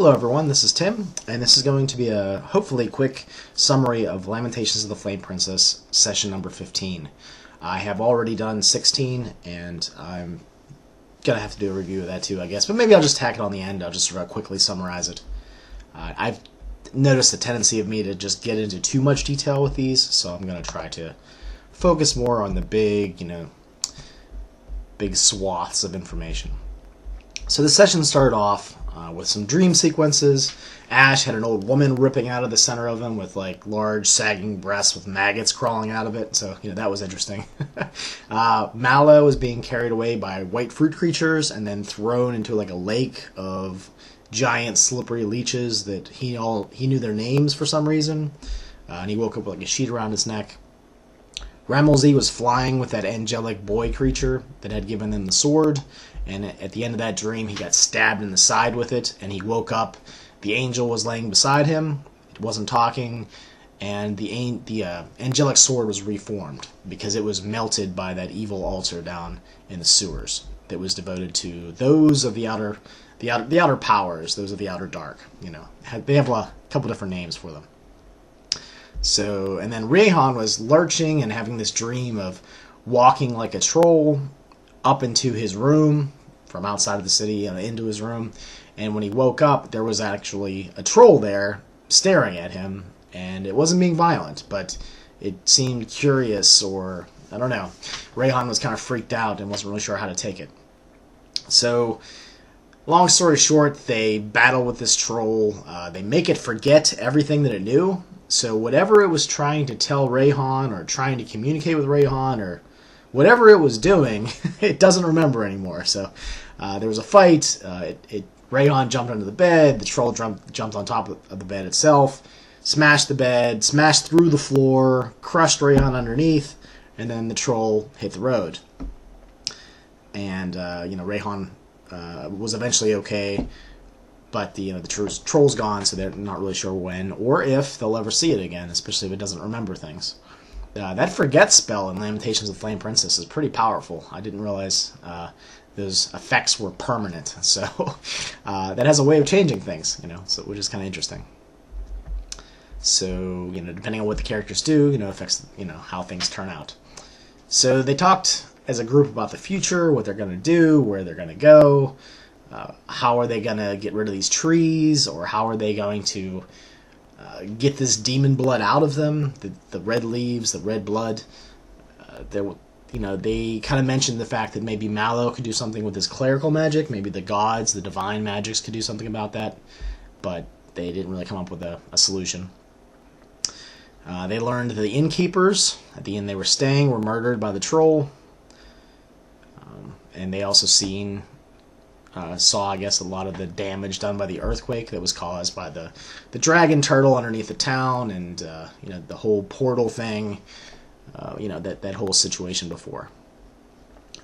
Hello everyone, this is Tim, and this is going to be a hopefully quick summary of Lamentations of the Flame Princess, session number 15. I have already done 16, and I'm going to have to do a review of that too, I guess, but maybe I'll just tack it on the end. I'll just quickly summarize it. I've noticed a tendency of me to just get into too much detail with these, so I'm going to try to focus more on the big swaths of information. So the session started off with some dream sequences. Ash had an old woman ripping out of the center of him with like large sagging breasts with maggots crawling out of it, so that was interesting. Mallow was being carried away by white fruit creatures and then thrown into like a lake of giant slippery leeches that he knew their names for some reason, and he woke up with like a sheet around his neck. Ramelsey was flying with that angelic boy creature that had given him the sword, and at the end of that dream he got stabbed in the side with it, and he woke up. The angel was laying beside him, it wasn't talking, and the angelic sword was reformed because it was melted by that evil altar down in the sewers that was devoted to those of the outer powers, those of the outer dark. They have a couple different names for them. So, and then Rayhan was lurching and having this dream of walking like a troll up into his room from outside of the city and into his room. And when he woke up, there was actually a troll there staring at him, and it wasn't being violent, but it seemed curious, or I don't know. Rayhan was kind of freaked out and wasn't really sure how to take it. So, long story short, they battle with this troll. They make it forget everything that it knew. So whatever it was trying to tell Rayhan or trying to communicate with Rayhan or whatever it was doing, it doesn't remember anymore. So there was a fight. Rayhan jumped under the bed. The troll jumped on top of the bed itself, smashed the bed, smashed through the floor, crushed Rayhan underneath, and then the troll hit the road. And Rayhan was eventually okay. But the troll's gone, so they're not really sure when or if they'll ever see it again, especially if it doesn't remember things. That forget spell in Lamentations of the Flame Princess is pretty powerful. I didn't realize those effects were permanent, so that has a way of changing things, which is kind of interesting. So depending on what the characters do, affects how things turn out. So they talked as a group about the future, what they're going to do, where they're going to go. How are they going to get rid of these trees, or how are they going to get this demon blood out of them, the red leaves, the red blood. They kind of mentioned the fact that maybe Mallow could do something with his clerical magic, maybe the gods, the divine magics could do something about that, but they didn't really come up with a solution. They learned that the innkeepers, at the inn they were staying, were murdered by the troll, and they also saw, I guess, a lot of the damage done by the earthquake that was caused by the dragon turtle underneath the town, and the whole portal thing, that whole situation before.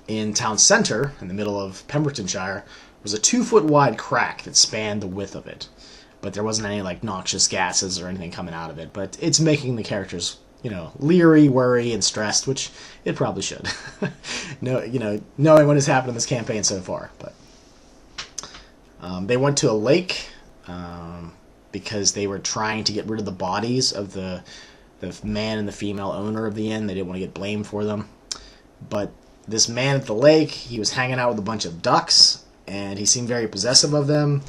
In town center, in the middle of Pembrooktonshire, was a 2-foot wide crack that spanned the width of it, but there wasn't any like noxious gases or anything coming out of it. But it's making the characters leery, worry, and stressed, which it probably should. Knowing what has happened in this campaign so far, but. They went to a lake because they were trying to get rid of the bodies of the man and the female owner of the inn. They didn't want to get blamed for them. But this man at the lake, he was hanging out with a bunch of ducks, and he seemed very possessive of them.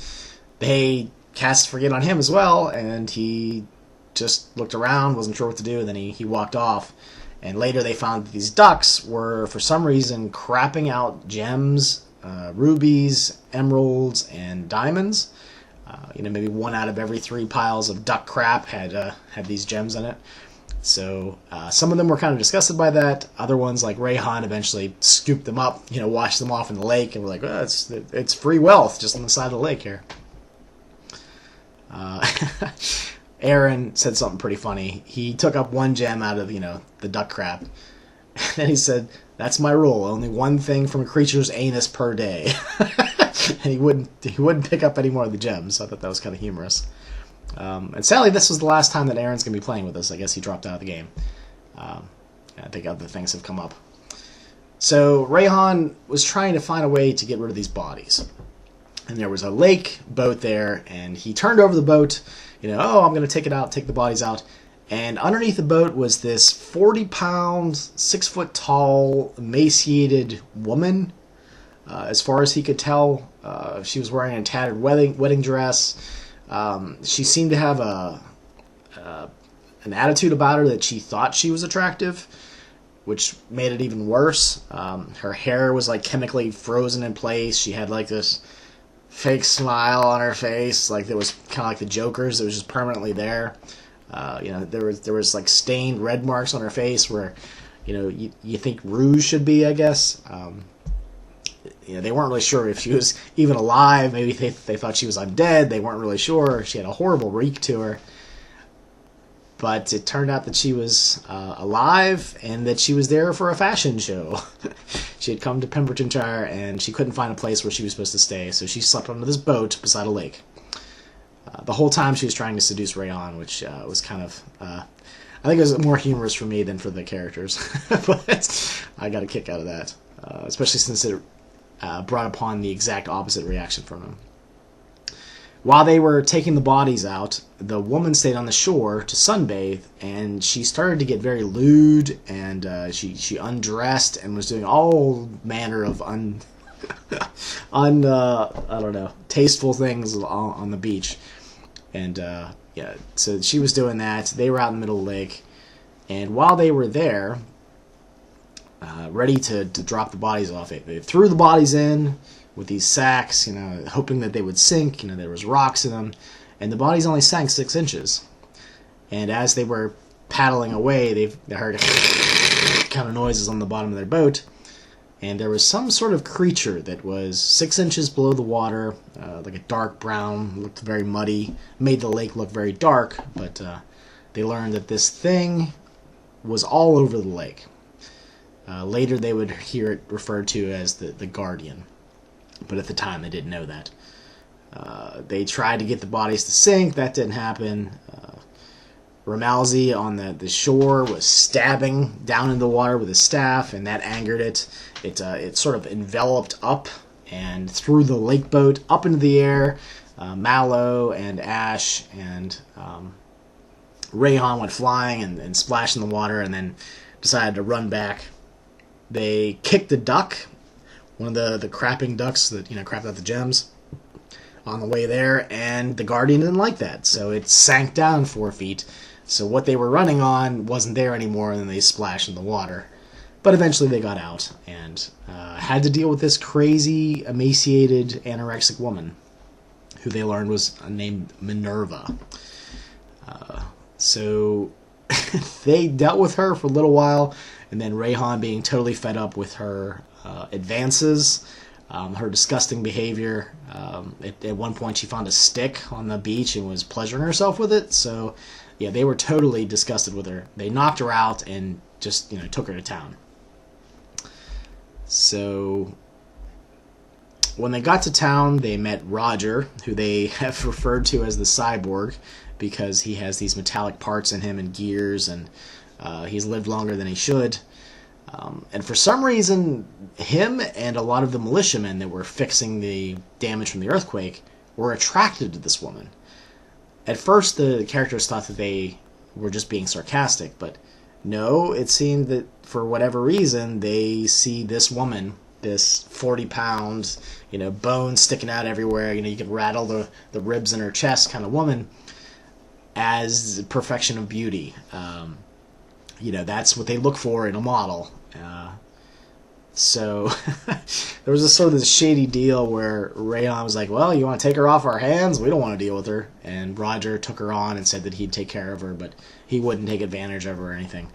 They cast forget on him as well, and he just looked around, wasn't sure what to do, and then he walked off. And later they found that these ducks were, for some reason, crapping out gems, rubies, emeralds, and diamonds. Maybe 1 out of every 3 piles of duck crap had these gems in it. So some of them were kind of disgusted by that. Other ones, like Rayhan, eventually scooped them up, washed them off in the lake, and were like, oh, it's free wealth just on the side of the lake here. Aaron said something pretty funny. He took up 1 gem out of, the duck crap, and then he said, "That's my rule. Only 1 thing from a creature's anus per day." And he wouldn't pick up any more of the gems. So I thought that was kind of humorous. And sadly, this was the last time that Aaron's going to be playing with us. I guess he dropped out of the game. I think other things have come up. So Rayhan was trying to find a way to get rid of these bodies. and there was a lake boat there, and he turned over the boat, oh, I'm going to take it out, take the bodies out. And underneath the boat was this 40-pound, 6-foot-tall, emaciated woman. As far as he could tell, she was wearing a tattered wedding dress. She seemed to have an attitude about her that she thought she was attractive, which made it even worse. Her hair was like chemically frozen in place. She had like this fake smile on her face, like it was kind of like the Joker's. It was just permanently there. There was like stained red marks on her face where, you think rouge should be, I guess. They weren't really sure if she was even alive. Maybe they thought she was undead. They weren't really sure. She had a horrible reek to her. But it turned out that she was alive and that she was there for a fashion show. She had come to Pembroktonshire and she couldn't find a place where she was supposed to stay, so she slept under this boat beside a lake. The whole time she was trying to seduce Rayon, which was kind of... I think it was more humorous for me than for the characters. But I got a kick out of that, especially since it brought upon the exact opposite reaction from him. While they were taking the bodies out, the woman stayed on the shore to sunbathe, and she started to get very lewd, and she undressed and was doing all manner of tasteful things on the beach. And so she was doing that. They were out in the middle of the lake, and while they were there, ready to drop the bodies off, they threw the bodies in with these sacks, hoping that they would sink. There was rocks in them, and the bodies only sank 6 inches. And as they were paddling away, they heard kind of noises on the bottom of their boat, and there was some sort of creature that was 6 inches below the water, like a dark brown, looked very muddy, made the lake look very dark, but they learned that this thing was all over the lake. Later they would hear it referred to as the Guardian, but at the time they didn't know that. They tried to get the bodies to sink. That didn't happen. Ramalzi on the shore was stabbing down into the water with his staff, and that angered it. It sort of enveloped up and threw the lake boat up into the air. Mallow and Ash and Rayhan went flying and splashed in the water, and then decided to run back. They kicked a duck, one of the crapping ducks that crapped out the gems, on the way there, and the Guardian didn't like that, so it sank down 4 feet. So what they were running on wasn't there anymore, and then they splashed in the water. But eventually they got out and had to deal with this crazy, emaciated, anorexic woman, who they learned was named Minerva. So they dealt with her for a little while, and then Rayhan, being totally fed up with her advances, her disgusting behavior. At one point she found a stick on the beach and was pleasuring herself with it. So yeah, they were totally disgusted with her. They knocked her out and just took her to town. So when they got to town, they met Roger, who they have referred to as the cyborg, because he has these metallic parts in him and gears, and he's lived longer than he should. And for some reason, him and a lot of the militiamen that were fixing the damage from the earthquake were attracted to this woman. At first, the characters thought that they were just being sarcastic, but no, it seemed that for whatever reason, they see this woman, this 40-pound, bones sticking out everywhere, you could rattle the ribs in her chest kind of woman, as perfection of beauty. That's what they look for in a model. So there was a sort of this shady deal where Rayhan was like, well, you want to take her off our hands? We don't want to deal with her. And Roger took her on and said that he'd take care of her, but he wouldn't take advantage of her or anything.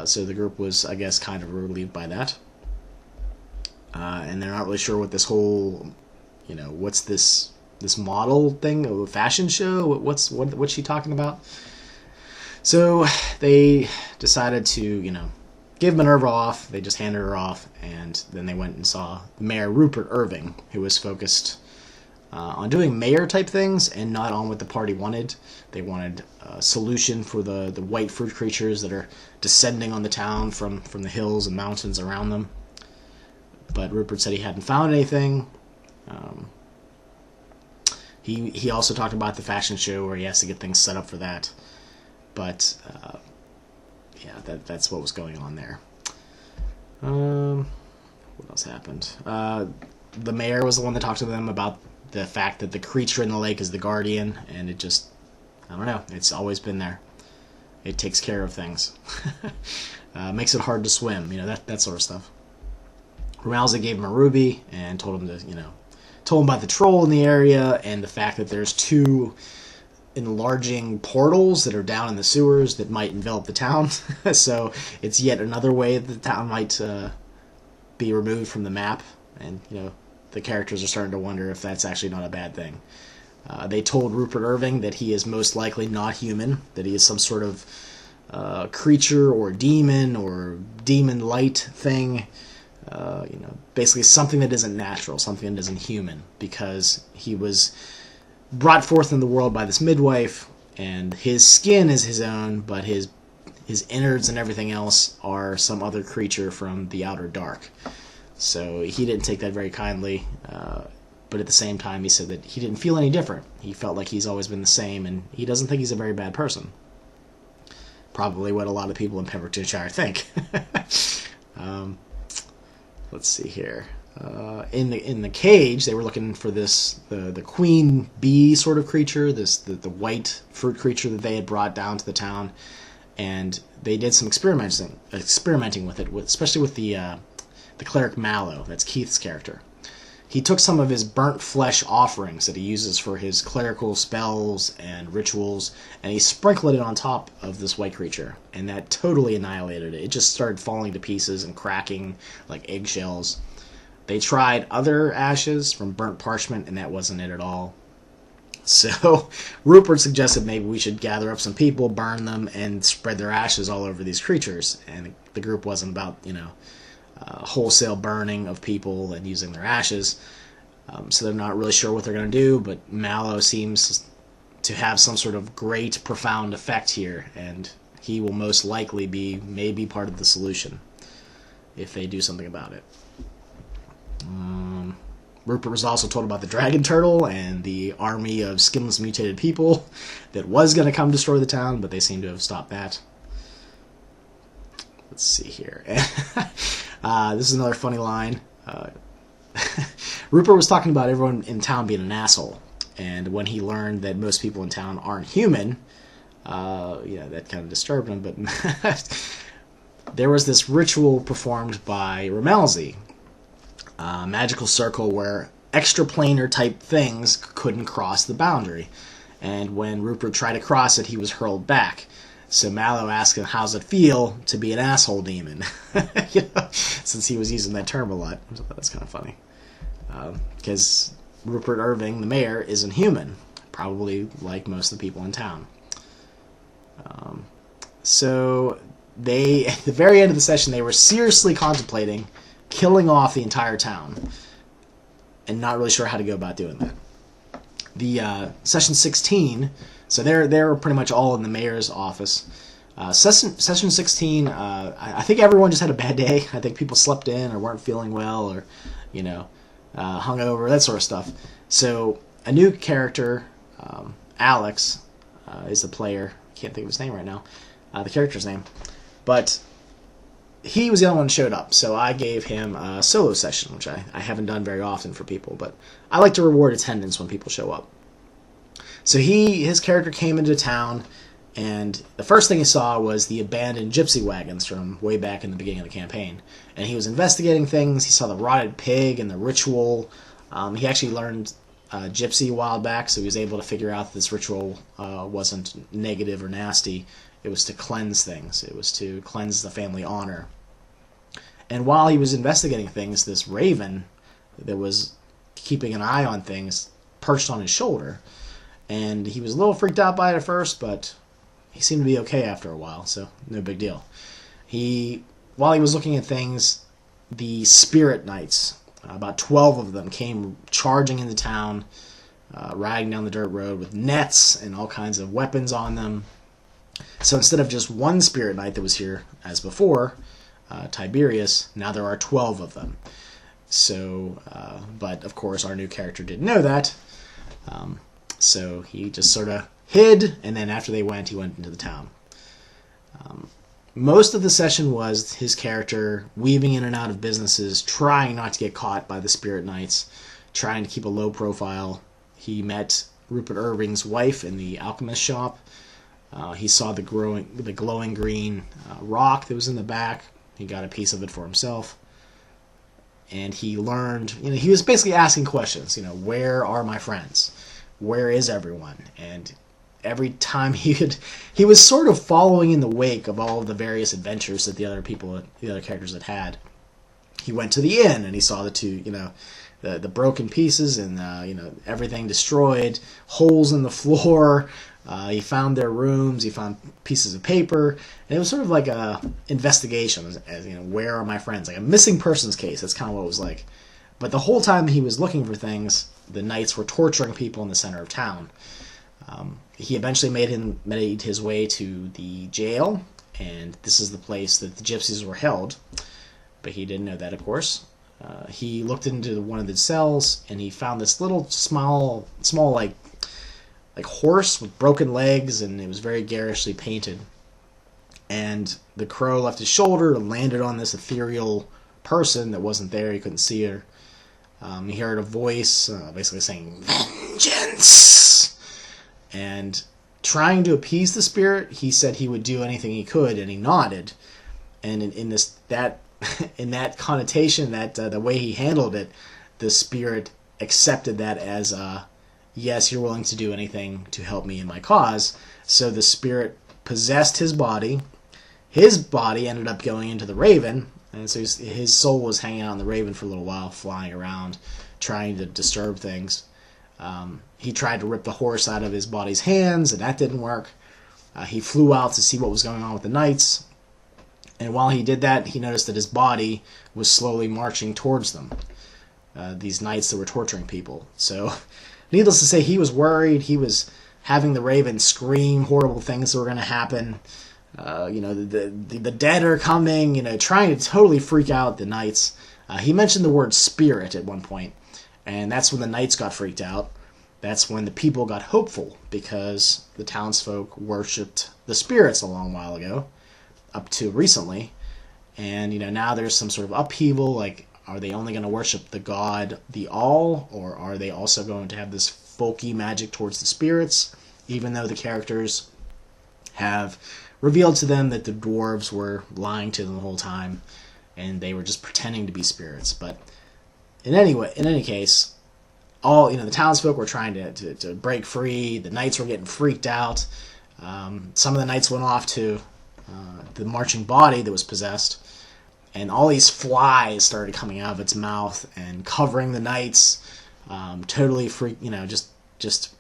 So the group was, I guess, kind of relieved by that. And they're not really sure what this whole, what's this model thing, a fashion show? What's she talking about? So they decided to, give Minerva off. They just handed her off, and then they went and saw Mayor Rupert Irving, who was focused on doing mayor-type things and not on what the party wanted. They wanted a solution for the white fruit creatures that are descending on the town from the hills and mountains around them. But Rupert said he hadn't found anything. He also talked about the fashion show where he has to get things set up for that. But yeah, that's what was going on there. What else happened? The mayor was the one that talked to them about the fact that the creature in the lake is the guardian, and it just, I don't know, it's always been there. It takes care of things. Makes it hard to swim, that sort of stuff. Romalzi gave him a ruby and told him to, told him about the troll in the area and the fact that there's 2 enlarging portals that are down in the sewers that might envelop the town. So it's yet another way that the town might be removed from the map, and the characters are starting to wonder if that's actually not a bad thing. They told Rupert Irving that he is most likely not human, that he is some sort of creature or demon light thing, basically something that isn't natural, something that isn't human, because he was brought forth in the world by this midwife, and his skin is his own, but his innards and everything else are some other creature from the outer dark. So he didn't take that very kindly, but at the same time he said that he didn't feel any different. He felt like he's always been the same, and he doesn't think he's a very bad person. Probably what a lot of people in Pembrooktonshire think. Let's see here. In the cage, they were looking for the queen bee sort of creature, the white fruit creature that they had brought down to the town, and they did some experimenting with it, especially with the cleric Mallow. That's Keith's character. He took some of his burnt flesh offerings that he uses for his clerical spells and rituals, and he sprinkled it on top of this white creature, and that totally annihilated it. It just started falling to pieces and cracking like eggshells. They tried other ashes from burnt parchment, and that wasn't it at all. So Rupert suggested maybe we should gather up some people, burn them, and spread their ashes all over these creatures. And the group wasn't about, wholesale burning of people and using their ashes. So they're not really sure what they're going to do, but Mallow seems to have some sort of great, profound effect here, and he will most likely be maybe part of the solution if they do something about it. Rupert was also told about the dragon turtle and the army of skinless mutated people that was going to come destroy the town, but they seem to have stopped that. Let's see here. This is another funny line. Rupert was talking about everyone in town being an asshole, and when he learned that most people in town aren't human, that kind of disturbed him, but there was this ritual performed by Romalzi, a magical circle where extraplanar type things couldn't cross the boundary, and when Rupert tried to cross it, he was hurled back. So Mallow asked him, how's it feel to be an asshole demon? Since he was using that term a lot. I thought that's kind of funny. Because Rupert Irving, the mayor, isn't human. Probably like most of the people in town. So they, at the very end of the session, they were seriously contemplating killing off the entire town. And not really sure how to go about doing that. The session 16... So they're pretty much all in the mayor's office. Session 16, I think everyone just had a bad day. I think people slept in or weren't feeling well or, hungover, that sort of stuff. So a new character, Alex, is the player. I can't think of his name right now, the character's name. But he was the only one who showed up, so I gave him a solo session, which I haven't done very often for people. But I like to reward attendance when people show up. So his character came into town, and the first thing he saw was the abandoned gypsy wagons from way back in the beginning of the campaign. And he was investigating things. He saw the rotted pig and the ritual. He actually learned gypsy a while back, so he was able to figure out that this ritual wasn't negative or nasty. It was to cleanse things. It was to cleanse the family honor. And while he was investigating things, this raven that was keeping an eye on things perched on his shoulder. And he was a little freaked out by it at first, but he seemed to be okay after a while, so no big deal. While he was looking at things, the spirit knights, about 12 of them, came charging into town, riding down the dirt road with nets and all kinds of weapons on them. So instead of just one spirit knight that was here as before, Tiberius, now there are 12 of them. So, but of course our new character didn't know that. So he just sort of hid, and then after they went, he went into the town. Most of the session was his character weaving in and out of businesses, trying not to get caught by the Spirit Knights, trying to keep a low profile. He met Rupert Irving's wife in the alchemist shop. He saw the glowing green rock that was in the back. He got a piece of it for himself. And he learned, he was basically asking questions, where are my friends? Where is everyone? And every time he was sort of following in the wake of all of the various adventures that the other characters had. He went to the inn and he saw the broken pieces and everything destroyed, holes in the floor. He found their rooms. He found pieces of paper, and it was sort of like a investigation, as where are my friends? Like a missing persons case. That's kind of what it was like. But the whole time he was looking for things, the knights were torturing people in the center of town. He eventually made his way to the jail, and this is the place that the gypsies were held. But he didn't know that, of course. He looked into one of the cells, and he found this little small like horse with broken legs, and it was very garishly painted. And the crow left his shoulder and landed on this ethereal person that wasn't there. He couldn't see her. He heard a voice basically saying, "Vengeance!" And trying to appease the spirit, he said he would do anything he could, and he nodded. And in that connotation, the way he handled it, the spirit accepted that as yes, you're willing to do anything to help me in my cause. So the spirit possessed his body. His body ended up going into the raven, and so his soul was hanging out in the raven for a little while, flying around, trying to disturb things. He tried to rip the horse out of his body's hands, and that didn't work. He flew out to see what was going on with the knights, and while he did that, he noticed that his body was slowly marching towards them, these knights that were torturing people. So, needless to say, he was worried. He was having the raven scream horrible things that were going to happen. The dead are coming, trying to totally freak out the knights. He mentioned the word spirit at one point, and that's when the knights got freaked out. That's when the people got hopeful, because the townsfolk worshipped the spirits a long while ago, up to recently. And, now there's some sort of upheaval, like, are they only going to worship the god, the All, or are they also going to have this folky magic towards the spirits, even though the characters have revealed to them that the dwarves were lying to them the whole time, and they were just pretending to be spirits. But in any case, the townsfolk were trying to break free. The knights were getting freaked out. Some of the knights went off to the marching body that was possessed, and all these flies started coming out of its mouth and covering the knights, totally just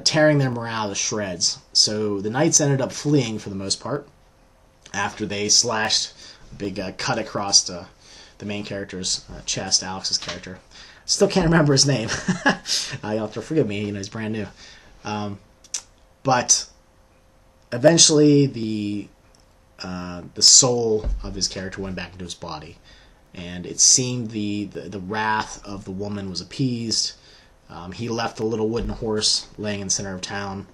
tearing their morale to shreds. So the knights ended up fleeing for the most part, after they slashed a big cut across the main character's chest, Alex's character. Still can't remember his name. You'll have to forgive me, he's brand new. But eventually the soul of his character went back into his body, and it seemed the wrath of the woman was appeased. He left the little wooden horse laying in the center of town,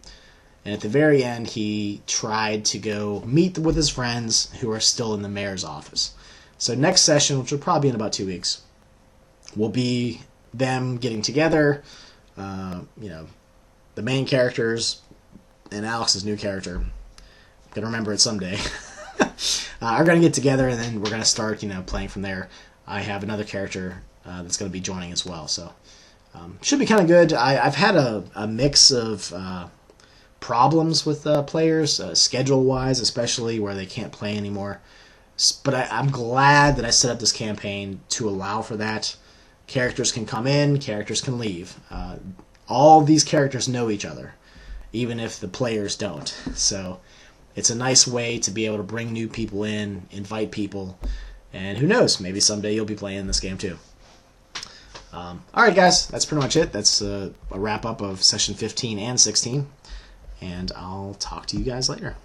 and at the very end he tried to go meet with his friends who are still in the mayor's office. So next session, which will probably be in about 2 weeks, will be them getting together, the main characters and Alex's new character, I'm going to remember it someday, are going to get together, and then we're going to start, playing from there. I have another character that's going to be joining as well, so should be kind of good. I've had a mix of problems with players, schedule-wise, especially where they can't play anymore. But I'm glad that I set up this campaign to allow for that. Characters can come in, characters can leave. All these characters know each other, even if the players don't. So it's a nice way to be able to bring new people in, invite people, and who knows, maybe someday you'll be playing this game too. Alright guys, that's pretty much it. That's a wrap-up of Session 15 and 16, and I'll talk to you guys later.